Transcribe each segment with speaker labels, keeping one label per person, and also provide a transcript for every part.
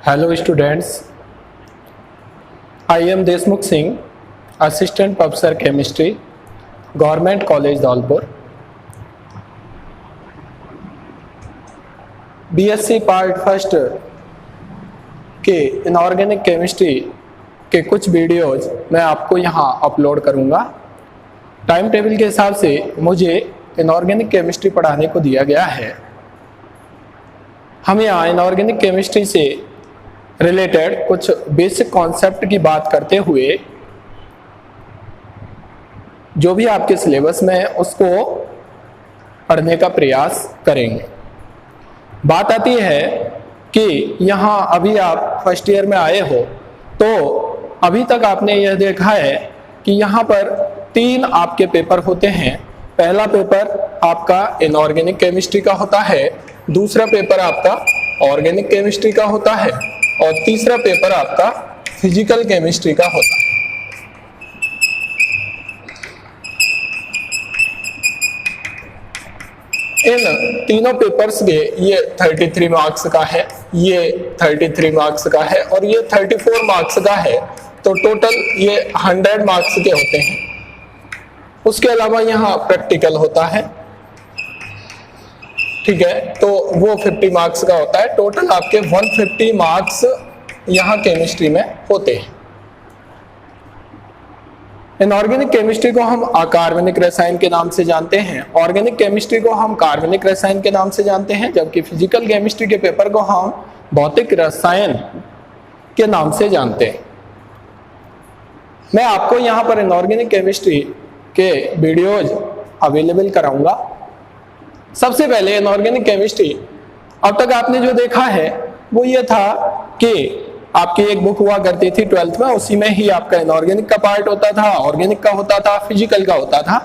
Speaker 1: Hello students, I am Desmukh Singh, Assistant Professor Chemistry, Government College Dhalpur. BSc part first के inorganic chemistry के कुछ videos मैं आपको यहाँ अपलोड करूँगा। टाइम टेबल के हिसाब से मुझे इनऑर्गेनिक केमिस्ट्री पढ़ाने को दिया गया है। हम यहाँ इनऑर्गेनिक केमिस्ट्री से रिलेटेड कुछ बेसिक कॉन्सेप्ट की बात करते हुए जो भी आपके सिलेबस में है उसको पढ़ने का प्रयास करेंगे। बात आती है कि यहाँ अभी आप फर्स्ट ईयर में आए हो तो अभी तक आपने यह देखा है कि यहाँ पर 3 आपके पेपर होते हैं। पहला पेपर आपका इनऑर्गेनिक केमिस्ट्री का होता है, दूसरा पेपर आपका ऑर्गेनिक केमिस्ट्री का होता है और तीसरा पेपर आपका फिजिकल केमिस्ट्री का होता है। इन तीनों पेपर्स के ये 33 मार्क्स का है, ये 33 मार्क्स का है और ये 34 मार्क्स का है, तो टोटल ये 100 मार्क्स के होते हैं। उसके अलावा यहाँ प्रैक्टिकल होता है, ठीक है, तो वो 50 मार्क्स का होता है। टोटल आपके 150 मार्क्स यहाँ केमिस्ट्री में होते हैं। इनऑर्गेनिक केमिस्ट्री को हम अकार्बनिक रसायन के नाम से जानते हैं, ऑर्गेनिक केमिस्ट्री को हम कार्बनिक रसायन के नाम से जानते हैं, जबकि फिजिकल केमिस्ट्री के पेपर को हम भौतिक रसायन के नाम से जानते हैं। मैं आपको यहाँ पर इनऑर्गेनिक केमिस्ट्री के वीडियोज अवेलेबल कराऊंगा। सबसे पहले इनऑर्गेनिक केमिस्ट्री अब तक आपने जो देखा है वो ये था कि आपकी एक बुक हुआ करती थी 12th में, उसी में ही आपका इनऑर्गेनिक का पार्ट होता था, ऑर्गेनिक का होता था, फिजिकल का होता था।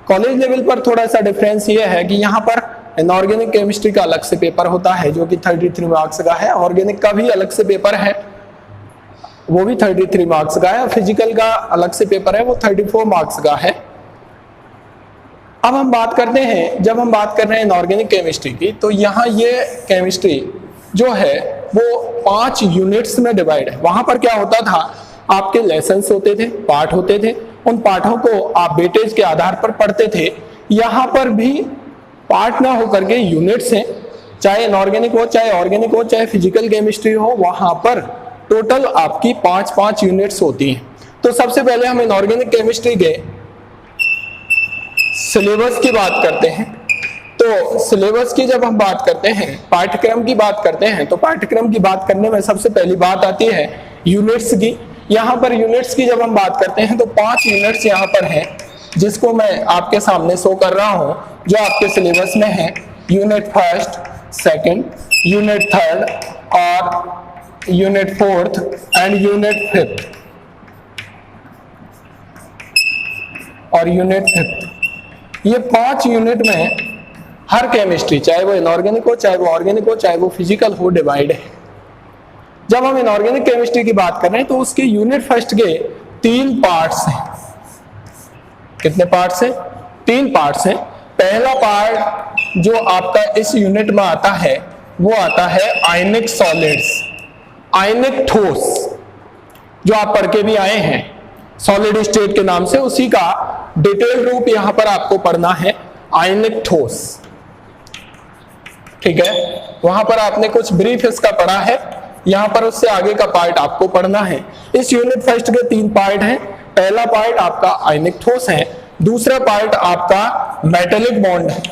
Speaker 1: कॉलेज लेवल पर थोड़ा सा डिफरेंस ये है कि यहाँ पर इनऑर्गेनिक केमिस्ट्री का अलग से पेपर होता है जो कि 33 मार्क्स का है, ऑर्गेनिक का भी अलग से पेपर है वो भी 33 मार्क्स का है, फिजिकल का अलग से पेपर है वो 34 मार्क्स का है। अब हम बात करते हैं, जब हम बात कर रहे हैं इनऑर्गेनिक केमिस्ट्री की, तो यहाँ ये केमिस्ट्री जो है वो 5 यूनिट्स में डिवाइड है। वहां पर क्या होता था, आपके लेसन्स होते थे, पाठ होते थे, उन पाठों को आप वेटेज के आधार पर पढ़ते थे। यहाँ पर भी पाठ ना होकर के यूनिट्स हैं, चाहे इनऑर्गेनिक हो, चाहे ऑर्गेनिक हो, चाहे फिजिकल केमिस्ट्री हो, वहां पर टोटल आपकी 5 यूनिट्स होती हैं। तो सबसे पहले हम इनऑर्गेनिक केमिस्ट्री के सिलेबस की बात करते हैं। तो सिलेबस की जब हम बात करते हैं, पाठ्यक्रम की बात करते हैं, तो पाठ्यक्रम की बात करने में सबसे पहली बात आती है यूनिट्स की। यहाँ पर यूनिट्स की जब हम बात करते हैं तो 5 यूनिट्स यहाँ पर हैं, जिसको मैं आपके सामने शो कर रहा हूँ, जो आपके सिलेबस में है। Unit first, second, unit third और unit fourth and unit fifth और यूनिट फिफ्थ। ये 5 यूनिट में हर केमिस्ट्री, चाहे वो इनऑर्गेनिक हो, चाहे वो ऑर्गेनिक हो, चाहे वो फिजिकल हो, डिवाइड है। जब हम इनऑर्गेनिक केमिस्ट्री की बात कर रहे हैं तो उसके यूनिट फर्स्ट के 3 पार्ट्स हैं। कितने पार्ट्स हैं? 3 पार्ट्स हैं। पहला पार्ट जो आपका इस यूनिट में आता है वो आता है आयनिक सॉलिड्स, आयनिक ठोस, जो आप पढ़ के भी आए हैं सॉलिड स्टेट के नाम से, उसी का डिटेल रूप यहां पर आपको पढ़ना है, आयनिक ठोस, ठीक है। वहां पर आपने कुछ ब्रीफ इसका पढ़ा है, यहां पर उससे आगे का पार्ट आपको पढ़ना है। इस यूनिट फर्स्ट के 3 पार्ट हैं। पहला पार्ट आपका आयनिक ठोस है, दूसरा पार्ट आपका मेटेलिक बॉन्ड है।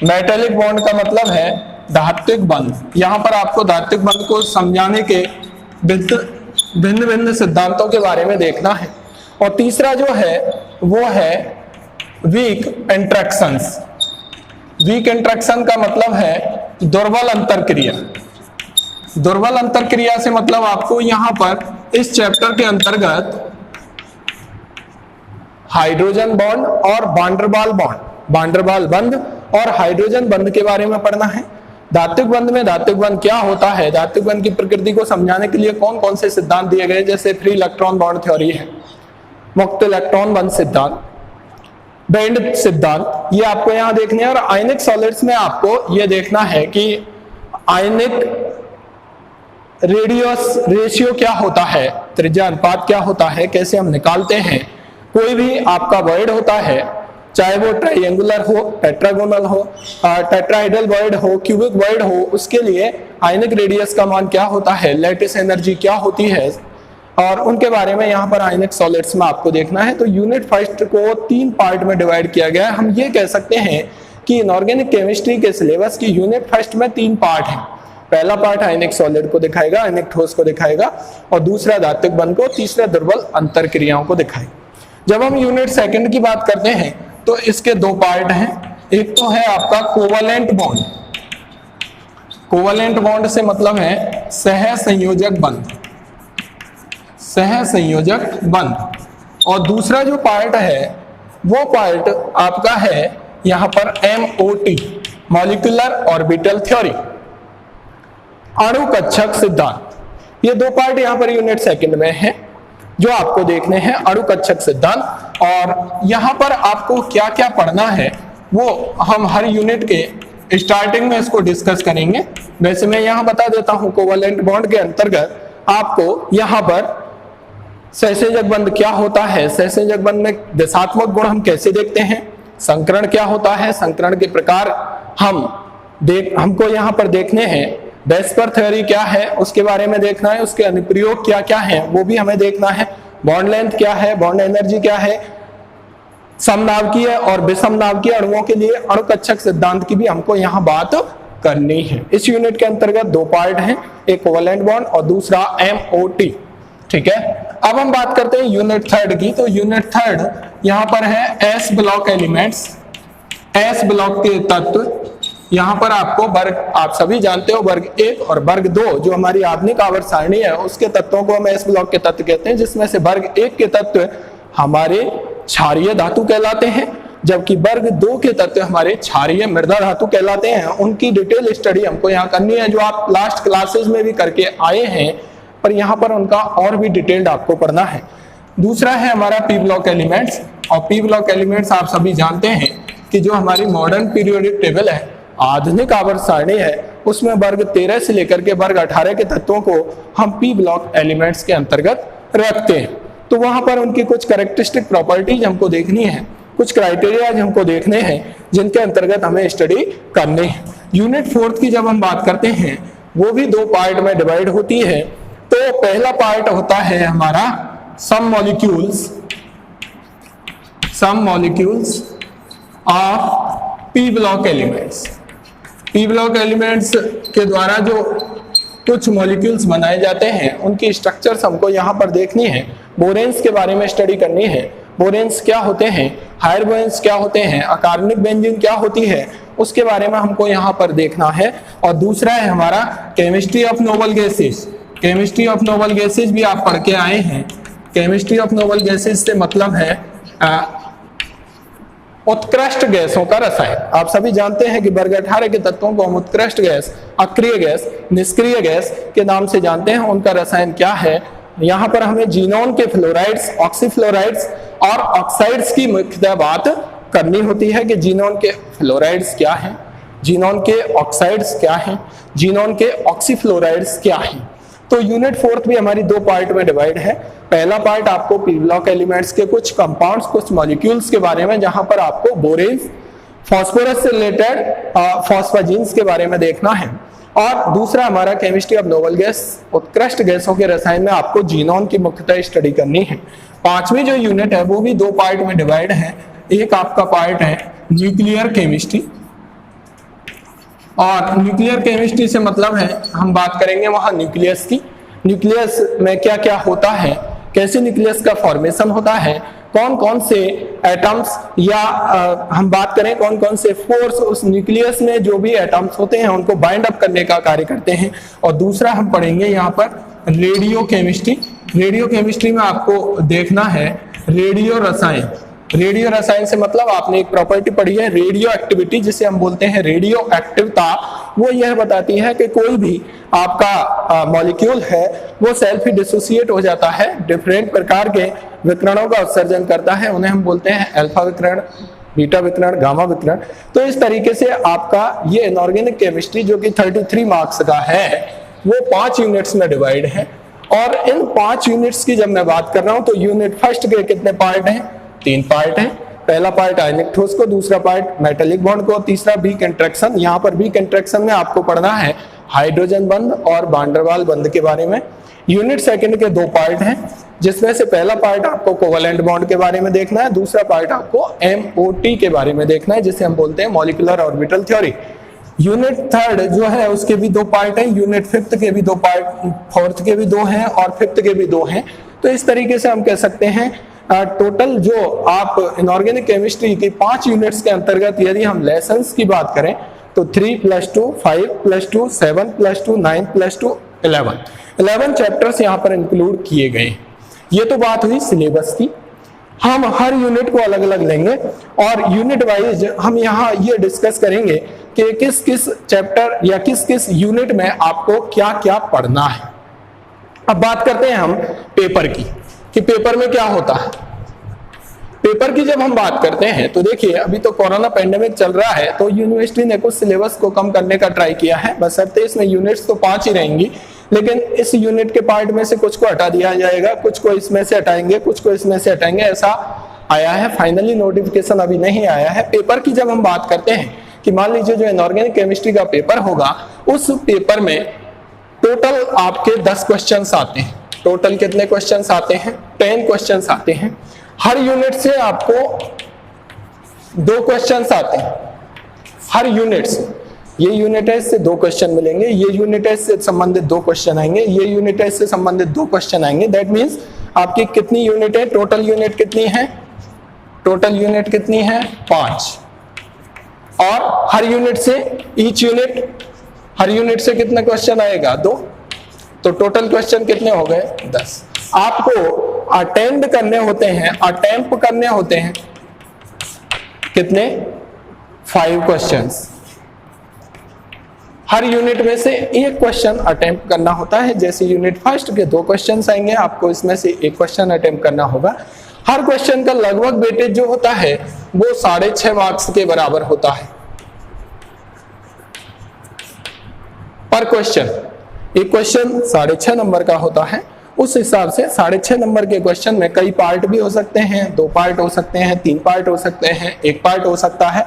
Speaker 1: मेटेलिक बॉन्ड का मतलब है धात्विक बंध। यहां पर आपको धात्विक बंध को समझाने के भिन्न भिन्न सिद्धांतों के बारे में देखना है। और तीसरा जो है वो है वीक इंटरेक्शंस। वीक इंटरेक्शन का मतलब है दुर्बल अंतरक्रिया। दुर्बल अंतरक्रिया से मतलब आपको यहां पर इस चैप्टर के अंतर्गत हाइड्रोजन बॉन्ड और वांडरवाल बॉन्ड, वांडरवाल बंध और हाइड्रोजन बंध के बारे में पढ़ना है। धात्विक बंध में धात्विक बंध क्या होता है, धात्विक बंध की प्रकृति को समझाने के लिए कौन कौन से सिद्धांत दिए गए, जैसे फ्री इलेक्ट्रॉन बॉन्ड थ्योरी है, मुक्त इलेक्ट्रॉन बंध सिद्धांत, बैंड सिद्धांत, ये आपको यहां देखने हैं। और आयनिक सॉलिड्स में आपको ये देखना है कि आयनिक रेशियो क्या होता है, त्रिज्या अनुपात क्या होता है, कैसे हम निकालते हैं। कोई भी आपका वर्ड होता है, चाहे वो ट्राइंगुलर हो, टेट्रागोनल हो, टेट्राहेड्रल वर्ड हो, क्यूबिक वर्ड हो, उसके लिए आयनिक रेडियस का मान क्या होता है, लैटिस एनर्जी क्या होती है, और उनके बारे में यहाँ पर आयनिक सॉलिड्स में आपको देखना है। तो यूनिट फर्स्ट को 3 पार्ट में डिवाइड किया गया है। हम ये कह सकते हैं कि इनऑर्गेनिक केमिस्ट्री के सिलेबस की यूनिट फर्स्ट में 3 पार्ट हैं। पहला पार्ट आयनिक सॉलिड को दिखाएगा, आयनिक ठोस को दिखाएगा, और दूसरा धात्विक बंध को, तीसरा दुर्बल अंतर क्रियाओं को दिखाएगा। जब हम यूनिट सेकंड की बात करते हैं तो इसके 2 पार्ट हैं। एक तो है आपका कोवलेंट बॉन्ड। कोवलेंट बॉन्ड से मतलब है सहसंयोजक बंध, सहसंयोजक बंध। और दूसरा जो पार्ट है वो पार्ट आपका है यहां पर MOT, मॉलिक्यूलर ऑर्बिटल थ्योरी, अणुकक्षक सिद्धांत। ये 2 पार्ट यहां पर यूनिट सेकंड में है जो आपको देखने हैं, अणुकक्षक सिद्धांत। और यहां पर आपको क्या क्या पढ़ना है वो हम हर यूनिट के स्टार्टिंग में इसको डिस्कस करेंगे। वैसे मैं यहां बता देता हूं, कोवलेंट बॉन्ड के अंतर्गत आपको यहां पर सहसंयोजक बंध क्या होता है, सहसंयोजक बंध में दिशात्मक गुण हम कैसे देखते हैं, संकरण क्या होता है, संकरण के प्रकार हमको यहाँ पर देखने हैं, वेस्पर थ्योरी क्या है उसके बारे में देखना है, उसके अनुप्रयोग क्या क्या है वो भी हमें देखना है, बॉन्ड लेंथ क्या है, बॉन्ड एनर्जी क्या है, समनाभिकीय और विषमनाभिकीय अणुओं के लिए अणुकक्षक सिद्धांत की भी हमको यहाँ बात करनी है। इस यूनिट के अंतर्गत 2 पार्ट हैं, एक कोवलेंट बॉन्ड और दूसरा MOT। ठीक है, अब हम बात करते हैं यूनिट थर्ड की। तो यूनिट थर्ड यहां पर है S block elements, S block के तत्व। यहां पर आपको वर्ग, आप सभी जानते हो, वर्ग 1 और वर्ग 2 जो हमारी आधुनिक आवर्त सारणी है उसके तत्वों को हम S ब्लॉक के तत्व कहते हैं, जिसमें से वर्ग 1 के तत्व हमारे क्षारीय धातु कहलाते हैं, जबकि वर्ग 2 के तत्व हमारे क्षारीय मृदा धातु कहलाते हैं। उनकी डिटेल स्टडी हमको यहाँ करनी है, जो आप लास्ट क्लासेस में भी करके आए हैं, पर यहाँ पर उनका और भी डिटेल्ड आपको पढ़ना है। दूसरा है हमारा P ब्लॉक एलिमेंट्स, और P ब्लॉक एलिमेंट्स आप सभी जानते हैं कि जो हमारी मॉडर्न पीरियोडिक टेबल है, आधुनिक आवर्त सारणी है, उसमें वर्ग 13 से लेकर के वर्ग 18 के तत्वों को हम P ब्लॉक एलिमेंट्स के अंतर्गत रखते हैं। तो वहां पर उनकी कुछ कैरेक्टरिस्टिक प्रॉपर्टीज हमको देखनी है, कुछ क्राइटेरिया हमको देखने हैं जिनके अंतर्गत हमें स्टडी करनी है। यूनिट 4 की जब हम बात करते हैं वो भी 2 पार्ट में डिवाइड होती है। तो पहला पार्ट होता है हमारा some molecules of P block elements. P block elements के द्वारा जो कुछ मॉलिक्यूल्स बनाए जाते हैं उनकी स्ट्रक्चर्स हमको यहाँ पर देखनी है। बोरेन्स के बारे में स्टडी करनी है, बोरेन्स क्या होते हैं, हायर बोरेन्स क्या होते हैं, अकार्बनिक बेंजीन क्या होती है, उसके बारे में हमको यहाँ पर देखना है। और दूसरा है हमारा chemistry of noble gases. Chemistry of noble gases भी आप पढ़ के आए हैं। केमिस्ट्री ऑफ नोबल गैसेस से मतलब है उत्कृष्ट गैसों का रसायन। आप सभी जानते हैं कि वर्ग 18 के तत्वों को हम उत्कृष्ट गैस, अक्रिय गैस, निष्क्रिय गैस के नाम से जानते हैं। उनका रसायन क्या है, यहाँ पर हमें जीनोन के फ्लोराइड्स, ऑक्सीफ्लोराइड्स और ऑक्साइड्स की मुख्यतः बात करनी होती है कि जीनोन के फ्लोराइड्स क्या हैं, जीनोन के ऑक्साइड्स क्या हैं, जीनोन के ऑक्सीफ्लोराइड्स क्या हैं। तो यूनिट 4 भी हमारी 2 पार्ट में डिवाइड है। पहला पार्ट आपको P ब्लॉक एलिमेंट्स के कुछ कंपाउंड्स, कुछ मॉलिक्यूल्स के बारे में, जहां पर आपको बोरेन्स, फास्फोरस से रिलेटेड फॉस्फाजीन्स के बारे में देखना है। और दूसरा हमारा केमिस्ट्री ऑफ नोबल गैस, उत्कृष्ट गैसों के रसायन में आपको जीनोन की मुख्यतः स्टडी करनी है। 5वीं जो यूनिट है वो भी 2 पार्ट में डिवाइड है। एक आपका पार्ट है न्यूक्लियर केमिस्ट्री, और न्यूक्लियर केमिस्ट्री से मतलब है हम बात करेंगे वहां न्यूक्लियस की। न्यूक्लियस में क्या क्या होता है, कैसे न्यूक्लियस का फॉर्मेशन होता है, कौन कौन से एटम्स या हम बात करें कौन कौन से फोर्स उस न्यूक्लियस में जो भी एटम्स होते हैं उनको बाइंड अप करने का कार्य करते हैं। और दूसरा हम पढ़ेंगे यहाँ पर रेडियो केमिस्ट्री। रेडियो केमिस्ट्री में आपको देखना है रेडियो रसायन। रेडियो रसायन से मतलब आपने एक प्रॉपर्टी पढ़ी है रेडियो एक्टिविटी, जिसे हम बोलते हैं रेडियो एक्टिवता। वो यह बताती है कि कोई भी आपका मॉलिक्यूल है वो सेल्फ ही डिसोसिएट हो जाता है, डिफरेंट प्रकार के विकिरणों का उत्सर्जन करता है, उन्हें हम बोलते हैं अल्फा विकिरण, बीटा विकिरण, गामा विकिरण। तो इस तरीके से आपका ये इनऑर्गेनिक केमिस्ट्री जो कि 33 मार्क्स का है, वो 5 यूनिट्स में डिवाइड है। और इन 5 यूनिट्स की जब मैं बात कर रहा हूं तो यूनिट फर्स्ट के कितने पार्ट हैं? 3 पार्ट हैं। पहला पार्ट आयनिक ठोस को, दूसरा पार्ट मेटेलिक बॉन्ड को, तीसरा वीक इंटरेक्शन। यहाँ पर वीक इंटरेक्शन में आपको पढ़ना है हाइड्रोजन बंध और वान डेर वाल्स बंध के बारे में। यूनिट सेकंड के 2 पार्ट हैं, जिसमें से पहला पार्ट आपको कोवेलेंट बॉन्ड के बारे में देखना है, दूसरा पार्ट आपको MOT के बारे में देखना है, जिसे हम बोलते हैं molecular orbital theory. Unit third जो है उसके भी 2 पार्ट हैं, यूनिट फिफ्थ के भी 2 पार्ट, फोर्थ के भी 2 हैं और फिफ्थ के भी 2 हैं। तो इस तरीके से हम कह सकते हैं टोटल जो आप इनऑर्गेनिक केमिस्ट्री की 5 यूनिट्स के अंतर्गत यदि हम लेसन्स की बात करें तो 3 + 2 5 + 2 7 + 2 9 + 2 11 चैप्टर्स यहाँ पर इंक्लूड किए गए। ये तो बात हुई सिलेबस की। हम हर यूनिट को अलग अलग लेंगे और यूनिट वाइज हम यहाँ ये डिस्कस करेंगे कि किस किस चैप्टर या किस किस यूनिट में आपको क्या क्या पढ़ना है। अब बात करते हैं हम पेपर की कि पेपर में क्या होता है। पेपर की जब हम बात करते हैं तो देखिए अभी तो कोरोना पेंडेमिक चल रहा है, तो यूनिवर्सिटी ने कुछ सिलेबस को कम करने का ट्राई किया है, बशर्ते इसमें यूनिट्स तो 5 ही रहेंगी, लेकिन इस यूनिट के पार्ट में से कुछ को हटा दिया जाएगा, कुछ को इसमें से हटाएंगे, कुछ को इसमें से हटाएंगे, ऐसा आया है। फाइनली नोटिफिकेशन अभी नहीं आया है। पेपर की जब हम बात करते हैं कि मान लीजिए जो इनऑर्गेनिक केमिस्ट्री का पेपर होगा, उस पेपर में टोटल आपके 10 क्वेश्चंस आते हैं। टोटल कितने क्वेश्चंस आते हैं? 10 क्वेश्चंस आते हैं। हर यूनिट से आपको 2 क्वेश्चंस आते हैं, हर यूनिट से। ये यूनिट है इससे 2 क्वेश्चन मिलेंगे, ये यूनिट है इससे संबंधित 2 क्वेश्चन आएंगे, ये यूनिट है इससे संबंधित 2 क्वेश्चन आएंगे। दैट मीन्स आपकी कितनी यूनिट है? टोटल यूनिट कितनी है? टोटल यूनिट कितनी है? 5। और हर यूनिट से हर यूनिट से कितने क्वेश्चन आएगा? 2। तो टोटल क्वेश्चन कितने हो गए? 10। आपको अटेंड करने होते हैं, अटेम्प्ट करने होते हैं कितने? 5 क्वेश्चंस। हर यूनिट में से 1 क्वेश्चन अटेम्प्ट करना होता है। जैसे यूनिट फर्स्ट के 2 क्वेश्चन आएंगे, आपको इसमें से 1 क्वेश्चन अटेम्प्ट करना होगा। हर क्वेश्चन का लगभग वेटेज जो होता है वो 6.5 मार्क्स के बराबर होता है पर क्वेश्चन। एक क्वेश्चन 6.5 नंबर का होता है, उस हिसाब से 6.5 नंबर के क्वेश्चन में कई पार्ट भी हो सकते हैं, 2 पार्ट हो सकते हैं, 3 पार्ट हो सकते हैं, 1 पार्ट हो सकता है।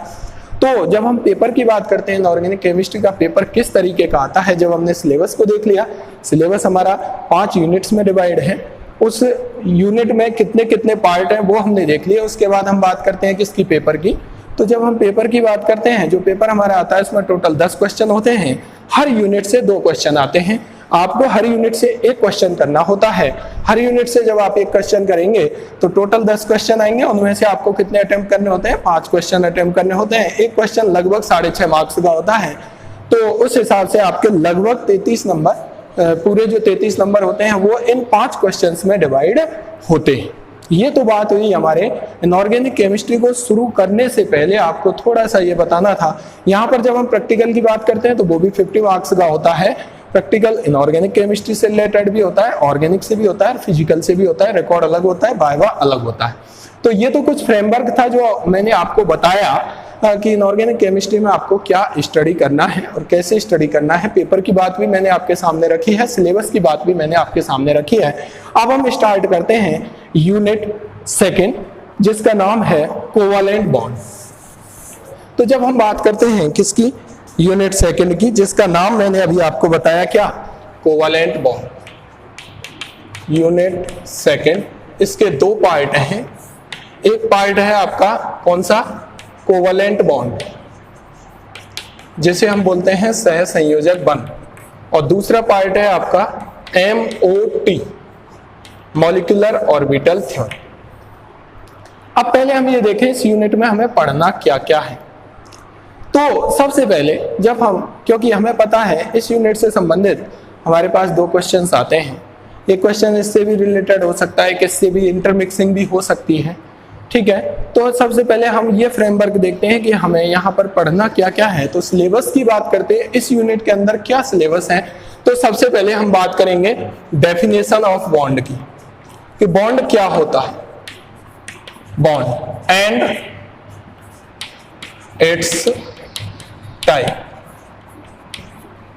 Speaker 1: तो जब हम पेपर की बात करते हैं, इनऑर्गेनिक केमिस्ट्री का पेपर किस तरीके का आता है, जब हमने सिलेबस को देख लिया, सिलेबस हमारा 5 यूनिट्स में डिवाइड है, उस यूनिट में कितने कितने पार्ट हैं वो हमने देख लिया। उसके बाद हम बात करते हैं किसकी? पेपर की। तो जब हम पेपर की बात करते हैं, जो पेपर हमारा आता है उसमें टोटल 10 क्वेश्चन होते हैं, हर यूनिट से 2 क्वेश्चन आते हैं। आपको हर यूनिट से 1 क्वेश्चन करना होता है। हर यूनिट से जब आप 1 क्वेश्चन करेंगे तो टोटल 10 क्वेश्चन आएंगे, उनमें से आपको कितने अटेम्प्ट करने होते हैं? 5 क्वेश्चन अटेम्प्ट करने होते हैं। 1 क्वेश्चन लगभग 6.5 मार्क्स का होता है। तो उस हिसाब से आपके लगभग 33 नंबर, पूरे जो 33 नंबर होते हैं वो इन 5 क्वेश्चंस में डिवाइड होते हैं। ये तो बात हुई हमारे इनऑर्गेनिक केमिस्ट्री को शुरू करने से पहले आपको थोड़ा सा ये बताना था। यहाँ पर जब हम प्रैक्टिकल की बात करते हैं तो वो भी 50 मार्क्स का होता है। प्रैक्टिकल इनऑर्गेनिक केमिस्ट्री से रिलेटेड भी होता है, ऑर्गेनिक से भी होता है, फिजिकल से भी होता है, रिकॉर्ड अलग होता है, वाइवा अलग होता है। तो ये तो कुछ फ्रेमवर्क था जो मैंने आपको बताया कि इनऑर्गेनिक केमिस्ट्री में आपको क्या स्टडी करना है और कैसे स्टडी करना है। पेपर की बात भी मैंने आपके सामने रखी है, सिलेबस की बात भी मैंने आपके सामने रखी है। अब हम स्टार्ट करते हैं यूनिट सेकंड, जिसका नाम है कोवैलेंट बॉन्ड। तो जब हम बात करते हैं किसकी? यूनिट सेकंड की, जिसका नाम मैंने अभी आपको बताया, क्या? Covalent bond. यूनिट सेकंड, इसके 2 पार्ट हैं। एक पार्ट है आपका कौन सा? कोवैलेंट बॉन्ड, जिसे हम बोलते हैं सहसंयोजक बंध, और दूसरा पार्ट है आपका MOT, मॉलिक्यूलर ऑर्बिटल थ्योरी। अब पहले हम ये देखें इस यूनिट में हमें पढ़ना क्या क्या है। तो सबसे पहले जब हम, क्योंकि हमें पता है इस यूनिट से संबंधित हमारे पास 2 क्वेश्चंस आते हैं, एक क्वेश्चन इससे भी रिलेटेड हो सकता है, किससे भी इंटरमिक्सिंग भी हो सकती है, ठीक है। तो सबसे पहले हम ये फ्रेमवर्क देखते हैं कि हमें यहाँ पर पढ़ना क्या क्या है। तो सिलेबस की बात करते हैं, इस यूनिट के अंदर क्या सिलेबस है। तो सबसे पहले हम बात करेंगे डेफिनेशन ऑफ बॉन्ड की, कि बॉन्ड क्या होता है, बॉन्ड एंड इट्स टाइप।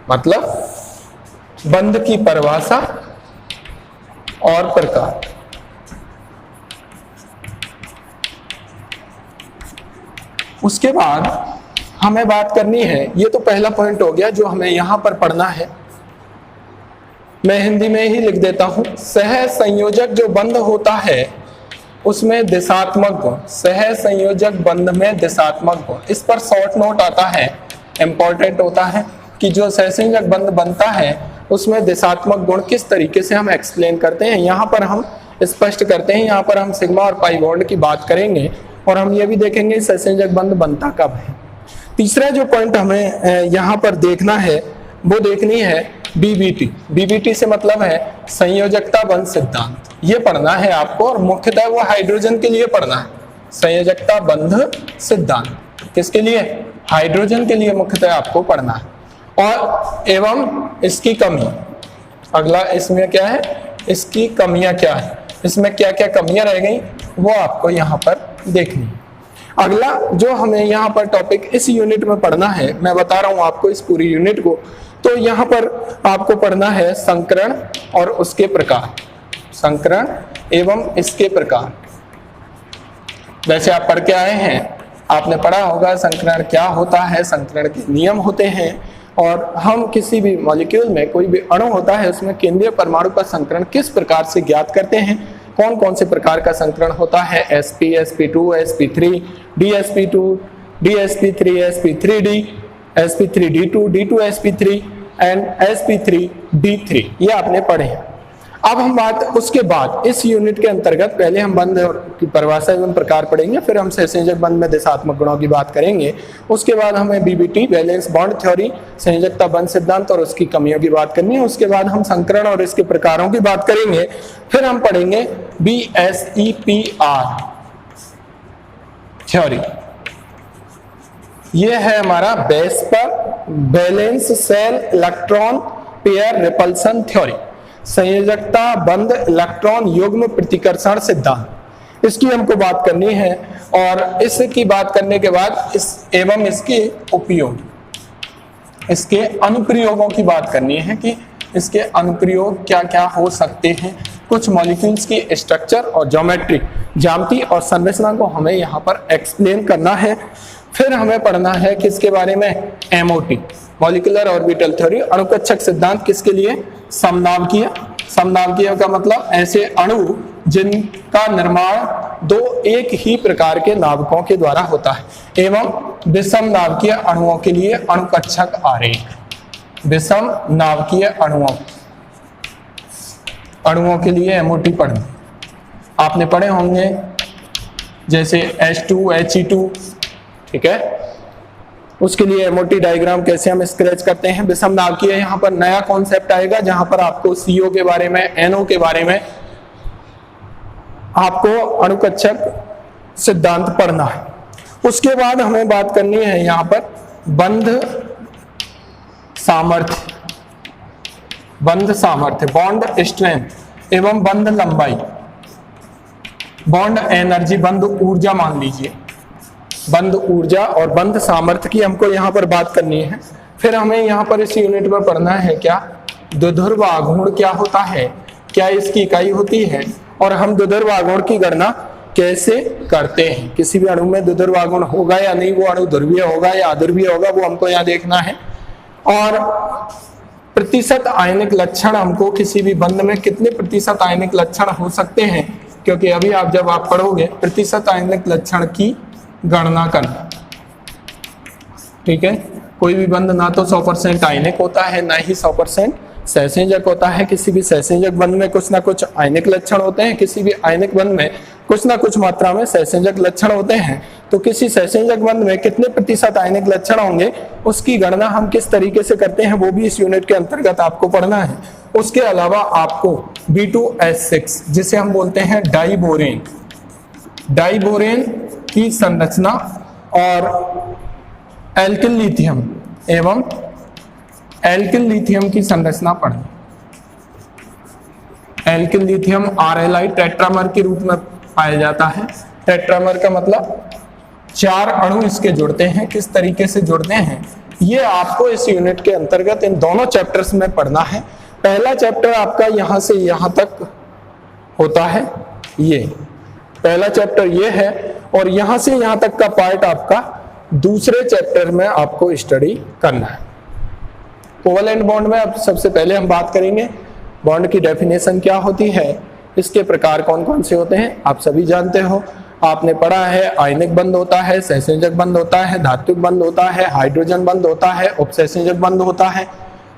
Speaker 1: मतलब बंध की परिभाषा और प्रकार। उसके बाद हमें बात करनी है, ये तो पहला पॉइंट हो गया जो हमें यहां पर पढ़ना है, मैं हिंदी में ही लिख देता हूं। सह संयोजक जो बंध होता है उसमें दिशात्मक गुण, सह संयोजक बंध में दिशात्मक गुण, इस पर शॉर्ट नोट आता है, इंपॉर्टेंट होता है कि जो सह संयोजक बंध बनता है उसमें दिशात्मक गुण किस तरीके से हम एक्सप्लेन करते हैं, यहाँ पर हम स्पष्ट करते हैं। यहाँ पर हम सिग्मा और पाई बॉन्ड की बात करेंगे और हम ये भी देखेंगे सह संयोजक बंध बनता कब है। तीसरा जो पॉइंट हमें यहाँ पर देखना है वो देखनी है बीबीटी। बीबीटी से मतलब है संयोजकता बंध सिद्धांत, ये पढ़ना है आपको और मुख्यतः वो हाइड्रोजन के लिए पढ़ना है। संयोजकता बंध सिद्धांत किसके लिए? हाइड्रोजन के लिए मुख्यतः आपको पढ़ना है। और एवं इसकी कमी, अगला इसमें क्या है, इसकी कमियां क्या है, इसमें क्या क्या कमियां रह गई वो आपको यहाँ पर देखनी है। अगला जो हमें यहाँ पर टॉपिक इस यूनिट में पढ़ना है, मैं बता रहा हूँ आपको इस पूरी यूनिट को, तो यहाँ पर आपको पढ़ना है संकरण और उसके प्रकार, संकरण एवं इसके प्रकार। वैसे आप पढ़ के आए हैं, आपने पढ़ा होगा संकरण क्या होता है, संकरण के नियम होते हैं, और हम किसी भी मॉलिक्यूल में कोई भी अणु होता है उसमें केंद्रीय परमाणु का संकरण किस प्रकार से ज्ञात करते हैं, कौन कौन से प्रकार का संकरण होता है, sp, sp2, sp3, dsp2, dsp3, sp3d, sp3d2, d2sp3 and sp3d3, ये आपने पढ़े हैं। अब हम बात उसके बाद इस यूनिट के अंतर्गत पहले हम बंध की परिभाषा एवं प्रकार पढ़ेंगे, फिर हम सहसंयोजक बंध में दिशात्मक गुणों की बात करेंगे, उसके बाद हमें बीबीटी वैलेंस बॉन्ड थ्योरी, संयोजकता बंध सिद्धांत और उसकी कमियों की बात करनी है, उसके बाद हम संकरण और इसके प्रकारों की बात करेंगे, फिर हम पढ़ेंगे BSEPR थ्योरी। यह है हमारा बेस पर valence shell electron pair repulsion theory, संयोजकता बंध इलेक्ट्रॉन युग्म प्रतिकर्षण सिद्धांत, इसकी हमको बात करनी है। और इसकी बात करने के बाद एवं इसके उपयोग, इसके अनुप्रयोगों की बात करनी है कि इसके अनुप्रयोग क्या क्या हो सकते हैं, कुछ मॉलिक्यूल्स की स्ट्रक्चर और ज्योमेट्री, ज्यामिति और संरचना को हमें यहाँ पर एक्सप्लेन करना है। फिर हमें पढ़ना है किसके बारे में, MOT मॉलिक्यूलर ऑर्बिटल थ्योरी, अणुकक्षक सिद्धांत किसके लिए, समनाभकीय। समनाभकीय का मतलब ऐसे अणु जिनका निर्माण दो एक ही प्रकार के नाभिकों के द्वारा होता है, एवं विषम नाभिकीय अणुओं के लिए अणुकक्षक आरेख, विषम नाभिकीय अणुओं के लिए MOT पढ़ना आपने पढ़े होंगे, जैसे H2, ठीक है, उसके लिए MOT डायग्राम कैसे हम स्केच करते हैं। विषम नाभिकीय, यहाँ पर नया कॉन्सेप्ट आएगा जहां पर आपको CO के बारे में, NO के बारे में आपको अणुकक्षक सिद्धांत पढ़ना है। उसके बाद हमें बात करनी है यहाँ पर बंध सामर्थ्य, बॉन्ड स्ट्रेंथ एवं बंध लंबाई, बॉन्ड एनर्जी, बंध ऊर्जा मान लीजिए, बंध ऊर्जा और बंध सामर्थ्य की हमको यहाँ पर बात करनी है। फिर हमें यहाँ पर इस यूनिट में पढ़ना है क्या, द्विध्रुव आघूर्ण क्या होता है, क्या इसकी इकाई होती है, और हम द्विध्रुव आघूर्ण की गणना कैसे करते हैं, किसी भी अणु में द्विध्रुव आघूर्ण होगा या नहीं, वो अणु ध्रुवीय होगा या अध्रुवीय होगा, वो हमको यहाँ देखना है। और प्रतिशत आयनिक लक्षण, हमको किसी भी बंध में कितने प्रतिशत आयनिक लक्षण हो सकते हैं, क्योंकि अभी जब आप पढ़ोगे प्रतिशत आयनिक लक्षण की गणना करना, ठीक है। कोई भी बंध ना तो 100% आयनिक होता है, ना ही 100% सहसंयोजक होता है। किसी भी सहसंयोजक बंध में कुछ ना कुछ आयनिक लक्षण होते हैं, किसी भी आयनिक बंध में कुछ ना कुछ मात्रा में सहसंयोजक लक्षण होते हैं। तो किसी सहसंयोजक बंध में कितने प्रतिशत आयनिक लक्षण होंगे, उसकी गणना हम किस तरीके से करते हैं, वो भी इस यूनिट के अंतर्गत आपको पढ़ना है। उसके अलावा आपको B2S6 जिसे हम बोलते हैं डाइबोरेन की संरचना और एल्किल लिथियम एवं एल्किल लिथियम की संरचना पढ़ें। एल्किल लिथियम RLI टेट्रामर के रूप में पाया जाता है। टेट्रामर का मतलब 4 अणु इसके जुड़ते हैं, किस तरीके से जुड़ते हैं ये आपको इस यूनिट के अंतर्गत इन दोनों चैप्टर्स में पढ़ना है। पहला चैप्टर आपका यहां से यहां तक होता है, ये पहला चैप्टर ये है, और यहां से यहां तक का पार्ट आपका दूसरे चैप्टर में आपको स्टडी करना है। कोवेलेंट बॉन्ड में अब सबसे पहले हम बात करेंगे बॉन्ड की डेफिनेशन क्या होती है, इसके प्रकार कौन कौन से होते हैं आप सभी जानते हो, आपने पढ़ा है। आयनिक बंध होता है, सहसंयोजक बंध होता है, धात्विक बंध होता है, हाइड्रोजन बंध होता है, उपसहसंयोजक बंध होता है,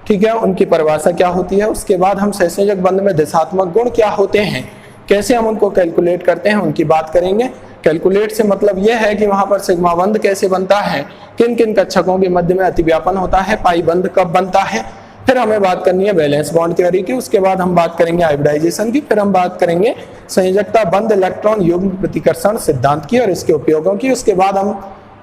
Speaker 1: ठीक है, उनकी परिभाषा क्या होती है। उसके बाद हम सहसंयोजक बंध में दिशात्मक गुण क्या होते हैं, कैसे हम उनको कैलकुलेट करते हैं, उनकी बात करेंगे। कैलकुलेट से मतलब यह है कि वहां पर सिग्मा बंध कैसे बनता है, किन किन कक्षकों के मध्य में अतिव्यापन होता है, पाई बंध कब बनता है। फिर हमें बात करनी है वैलेंस बॉन्ड थ्योरी की, उसके बाद हम बात करेंगे हाइब्रिडाइजेशन की, फिर हम बात करेंगे संयोजकता बंध इलेक्ट्रॉन युग्म प्रतिकर्षण सिद्धांत की और इसके उपयोगों की। उसके बाद हम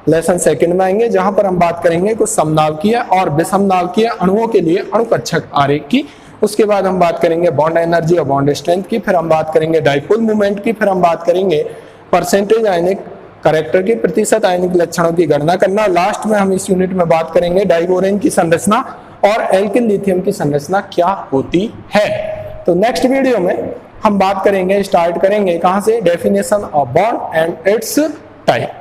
Speaker 1: लेसन सेकंड में आएंगे जहां पर हम बात करेंगे कुछ समनाभकीय और विषमनाभकीय अणुओं के लिए अणुकक्षक आरेख की। उसके बाद हम बात करेंगे बॉन्ड एनर्जी और बॉन्ड स्ट्रेंथ की, फिर हम बात करेंगे डाइपोल मूवमेंट की, फिर हम बात करेंगे परसेंटेज आयनिक कैरेक्टर की, प्रतिशत आयनिक लक्षणों की गणना करना। लास्ट में हम इस यूनिट में बात करेंगे डाइबोरेन की संरचना और एल्किल लिथियम की संरचना क्या होती है। तो नेक्स्ट वीडियो में हम बात करेंगे, स्टार्ट करेंगे कहां से, definition of bond and it's type.